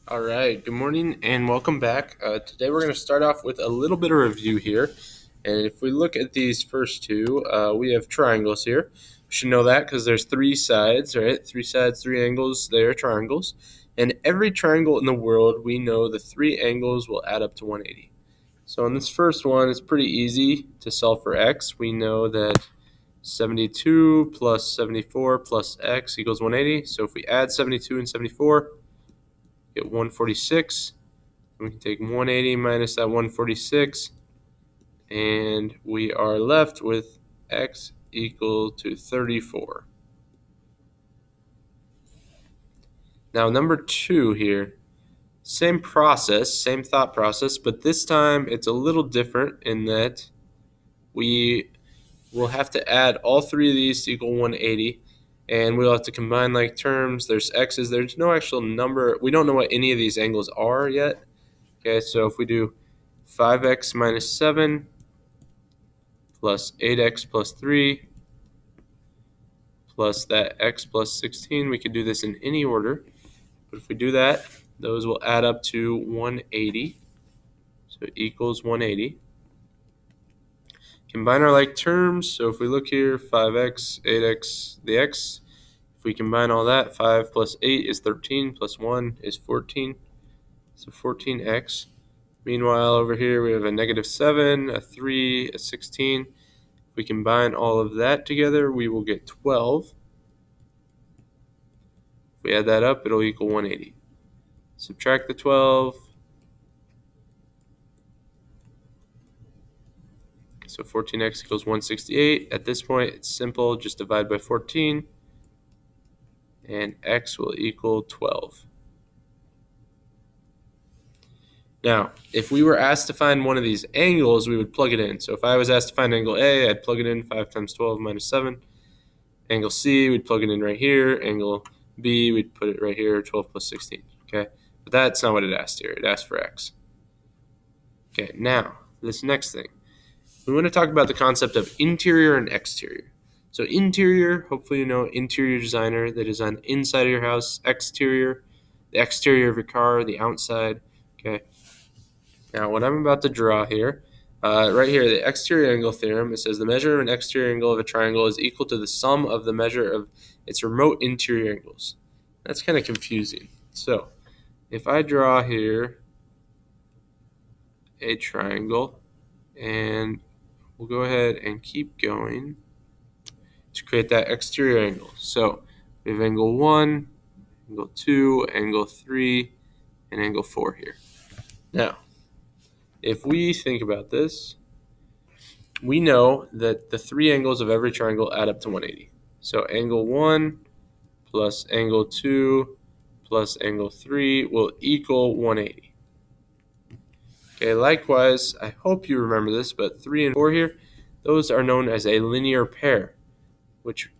All right, good morning and welcome back. Today we're going to start off with a little bit of review here. And if we look at these first two, we have triangles here. We should know that because there's three sides, right? Three sides, three angles, they are triangles. And every triangle in the world, we know the three angles will add up to 180. So in this first one, it's pretty easy to solve for x. We know that 72 plus 74 plus x equals 180. So if we add 72 and 74, get 146. We can take 180 minus that 146, and we are left with x equal to 34. Now, number two here, same process, same thought process, but this time it's a little different in that we will have to add all three of these to equal 180, and we'll have to combine like terms. There's x's, there's no actual number. We don't know what any of these angles are yet. Okay, so if we do 5x minus 7 plus 8x plus 3 plus that x plus 16, we could do this in any order. But if we do that, those will add up to 180. So it equals 180. Combine our like terms. So if we look here, 5x, 8x, the x. If we combine all that, 5 plus 8 is 13, plus 1 is 14. So 14x. Meanwhile, over here we have a negative 7, a 3, a 16. If we combine all of that together, we will get 12. If we add that up, it'll equal 180. Subtract the 12. So 14x equals 168. At this point, it's simple. Just divide by 14, and x will equal 12. Now, if we were asked to find one of these angles, we would plug it in. So if I was asked to find angle A, I'd plug it in 5 times 12 minus 7. Angle C, we'd plug it in right here. Angle B, we'd put it right here, 12 plus 16. Okay, but that's not what it asked here. It asked for x. Okay, now, this next thing. We want to talk about the concept of interior and exterior. So interior, hopefully you know interior designer. They design the inside of your house. Exterior, the exterior of your car, the outside. Okay. Now what I'm about to draw here, right here, the exterior angle theorem, it says the measure of an exterior angle of a triangle is equal to the sum of the measure of its remote interior angles. That's kind of confusing. So if I draw here a triangle, and we'll go ahead and keep going to create that exterior angle. So we have angle 1, angle 2, angle 3, and angle 4 here. Now, if we think about this, we know that the three angles of every triangle add up to 180. So angle 1 plus angle 2 plus angle 3 will equal 180. Okay, likewise, I hope you remember this, but 3 and 4 here, those are known as a linear pair, which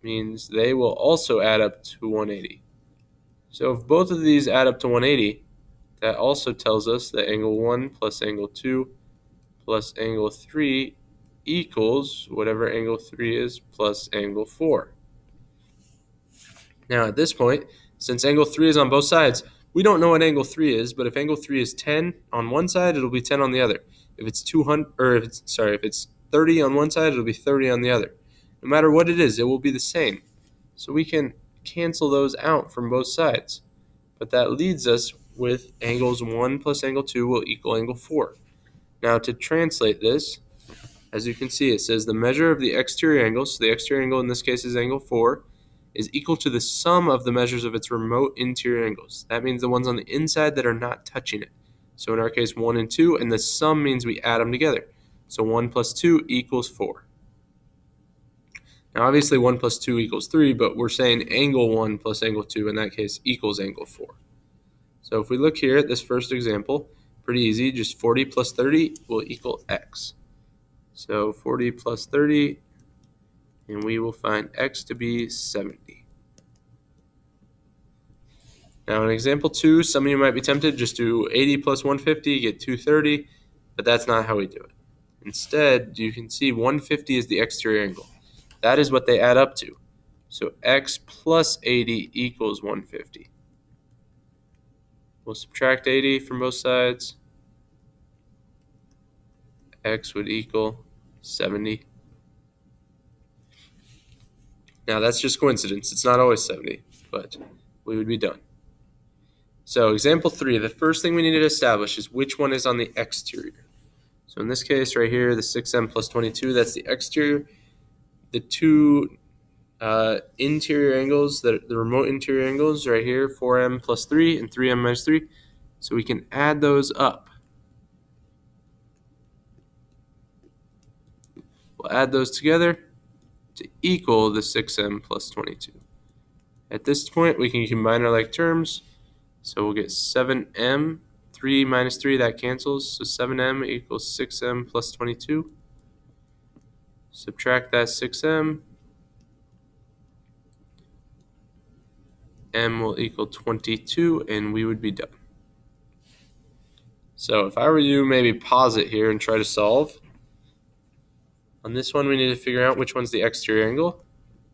means they will also add up to 180. So if both of these add up to 180, that also tells us that angle 1 plus angle 2 plus angle 3 equals whatever angle 3 is plus angle 4. Now at this point, since angle 3 is on both sides, we don't know what angle 3 is, but if angle 3 is 10 on one side, it'll be 10 on the other. If it's 200 or if it's 30 on one side, it'll be 30 on the other. No matter what it is, it will be the same. So we can cancel those out from both sides. But that leads us with angles 1 plus angle 2 will equal angle 4. Now to translate this, as you can see, it says the measure of the exterior angle, so the exterior angle in this case is angle 4, is equal to the sum of the measures of its remote interior angles. That means the ones on the inside that are not touching it. So in our case, 1 and 2, and the sum means we add them together. So 1 plus 2 equals 4. Now obviously 1 plus 2 equals 3, but we're saying angle 1 plus angle 2 in that case equals angle 4. So if we look here at this first example, pretty easy, just 40 plus 30 will equal x. So 40 plus 30, and we will find x to be 70. Now in example 2, some of you might be tempted just do 80 plus 150, get 230, but that's not how we do it. Instead, you can see 150 is the exterior angle. That is what they add up to. So x plus 80 equals 150. We'll subtract 80 from both sides. X would equal 70. Now that's just coincidence. It's not always 70, but we would be done. So example 3, the first thing we need to establish is which one is on the exterior. So in this case right here, the 6m plus 22, that's the exterior. The two interior angles, the remote interior angles right here, 4m plus 3 and 3m minus 3. So we can add those up. We'll add those together to equal the 6m plus 22. At this point, we can combine our like terms. So we'll get 7m, 3 minus 3, that cancels. So 7m equals 6m plus 22. Subtract that 6m. M will equal 22, and we would be done. So if I were you, maybe pause it here and try to solve. On this one, we need to figure out which one's the exterior angle.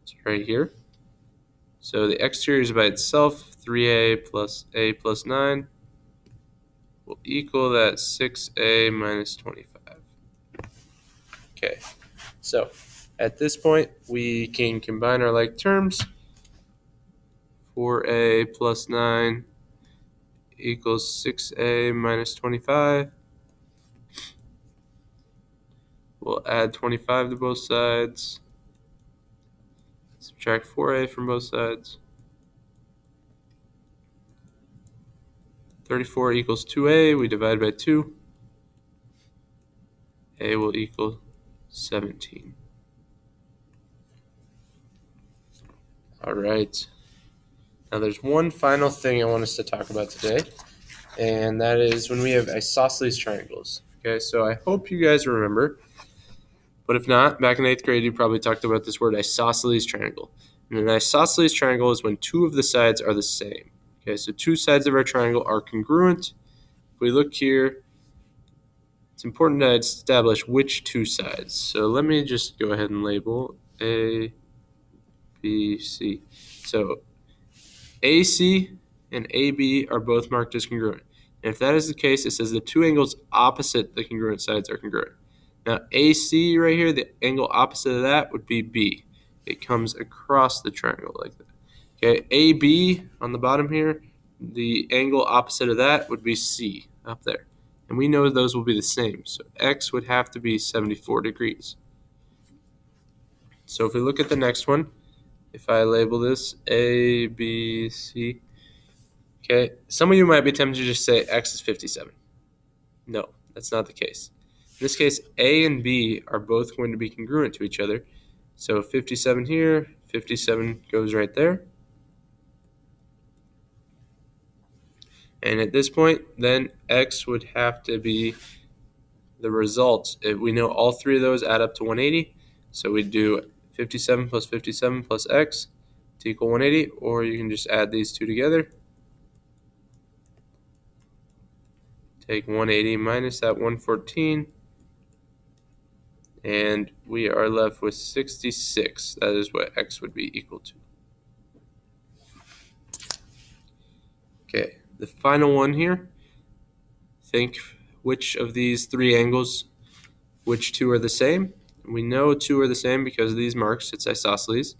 It's right here. So the exterior is by itself, 3a plus a plus 9 will equal that 6a minus 25. Okay, so at this point, we can combine our like terms. 4a plus 9 equals 6a minus 25. We'll add 25 to both sides. Subtract 4a from both sides. 34 equals 2a. We divide by 2. A will equal 17. All right. Now there's one final thing I want us to talk about today, and that is when we have isosceles triangles. Okay, so I hope you guys remember, but if not, back in 8th grade you probably talked about this word isosceles triangle. And an isosceles triangle is when two of the sides are the same. Okay, so two sides of our triangle are congruent. If we look here, it's important to establish which two sides. So let me just go ahead and label A, B, C. So AC and AB are both marked as congruent. And if that is the case, it says the two angles opposite the congruent sides are congruent. Now AC right here, the angle opposite of that would be B. It comes across the triangle like that. Okay, AB on the bottom here, the angle opposite of that would be C up there. And we know those will be the same. So X would have to be 74 degrees. So if we look at the next one, if I label this A, B, C, okay, some of you might be tempted to just say X is 57. No, that's not the case. In this case, A and B are both going to be congruent to each other. So 57 here, 57 goes right there. And at this point, then X would have to be the result. We know all three of those add up to 180. So we do 57 plus 57 plus X to equal 180, or you can just add these two together. Take 180 minus that 114, and we are left with 66. That is what X would be equal to. Okay, the final one here. Think which of these three angles, which two are the same. We know two are the same because of these marks. It's isosceles.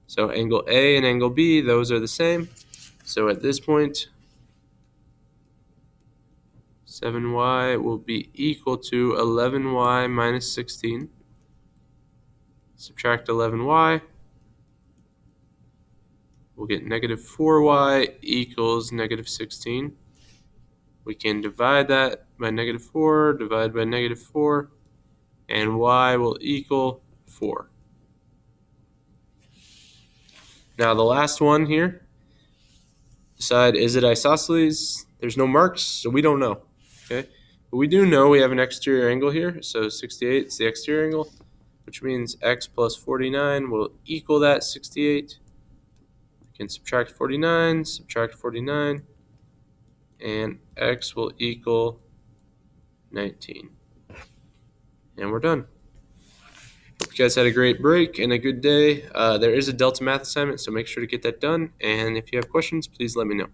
So angle A and angle B, those are the same. So at this point, 7y will be equal to 11y minus 16. Subtract 11y. We'll get negative 4y equals negative 16. We can divide that by negative 4, divide by negative 4, and y will equal 4. Now the last one here, decide is it isosceles? There's no marks, so we don't know. Okay, but we do know we have an exterior angle here, so 68 is the exterior angle, which means x plus 49 will equal that 68. We can subtract 49, and x will equal 19. And we're done. Hope you guys had a great break and a good day. There is a Delta Math assignment, so make sure to get that done. And if you have questions, please let me know.